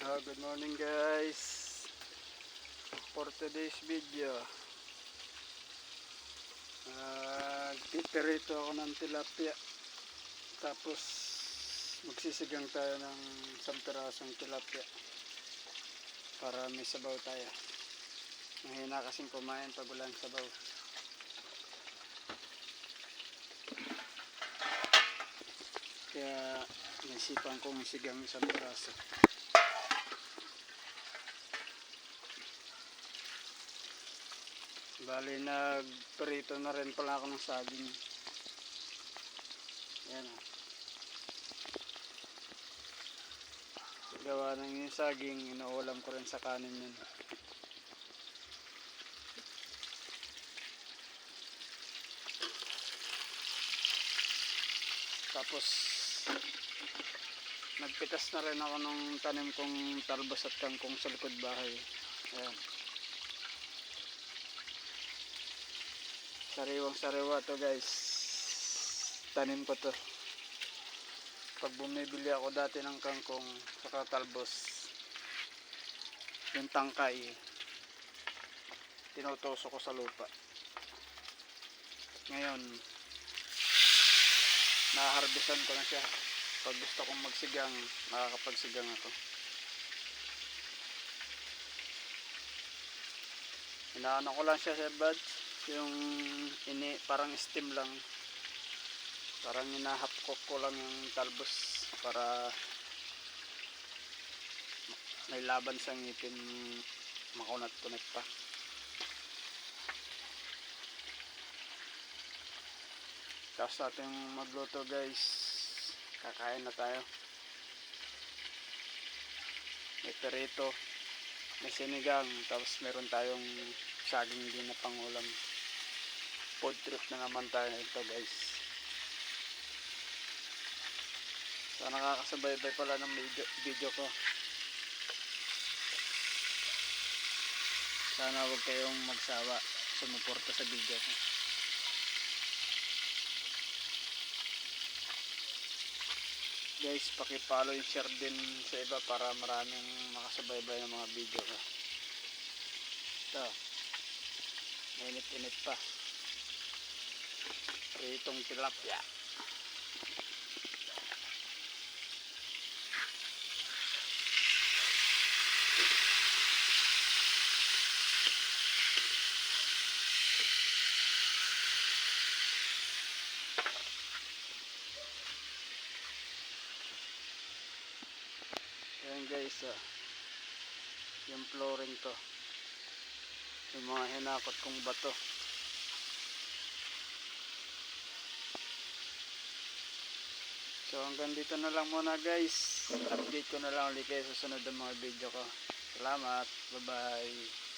Good morning guys. For today's video, piperito ako ng tilapia. Tapos magsisigang tayo ng isang pirasong tilapia para may sabaw tayo. Mahina kasing kumain pag walang sabaw. Kaya naisipan kong sigang isang piraso. Bali nagprito na rin pala ako ng saging. Ayan o. Gawa ng yung saging, inuulam ko rin sa kanin yun. Tapos nagpitas na rin ako ng tanim kong talbos at kangkong sa likod bahay. Ayan. Sariwang sariwa to guys. Tanim ko to. Pag bumibili ako dati ng kangkong saka talbos, yung tangkay tinutusok ko sa lupa. Ngayon naharbisan ko na siya. Pag gusto kong magsigang, makakapagsigang ako. Inaano ko lang siya sa buds, yung parang steam lang, parang hinahapkok ko lang yung talbos para may laban sa ngipin, makunat-kunat pa. Tapos ating magluto guys, kakain na tayo. May perito, may sinigang, tapos meron tayong saging din na pangulam. Food trip na naman tayo ito guys. So nakakasabay-bay pala ng video ko. Sana huwag kayong magsawa sumuporta sa video ko. Guys, paki-follow and share din sa iba para maraming makasabay-bay ng mga video ko. Ito, mainit-init pa. Itong tilapia. Ayan guys, yung flooring to, yung mga hinakot kong bato. So hanggang dito na lang muna guys. Update ko na lang ulit kayo sa sunod ng mga video ko. Salamat, bye bye.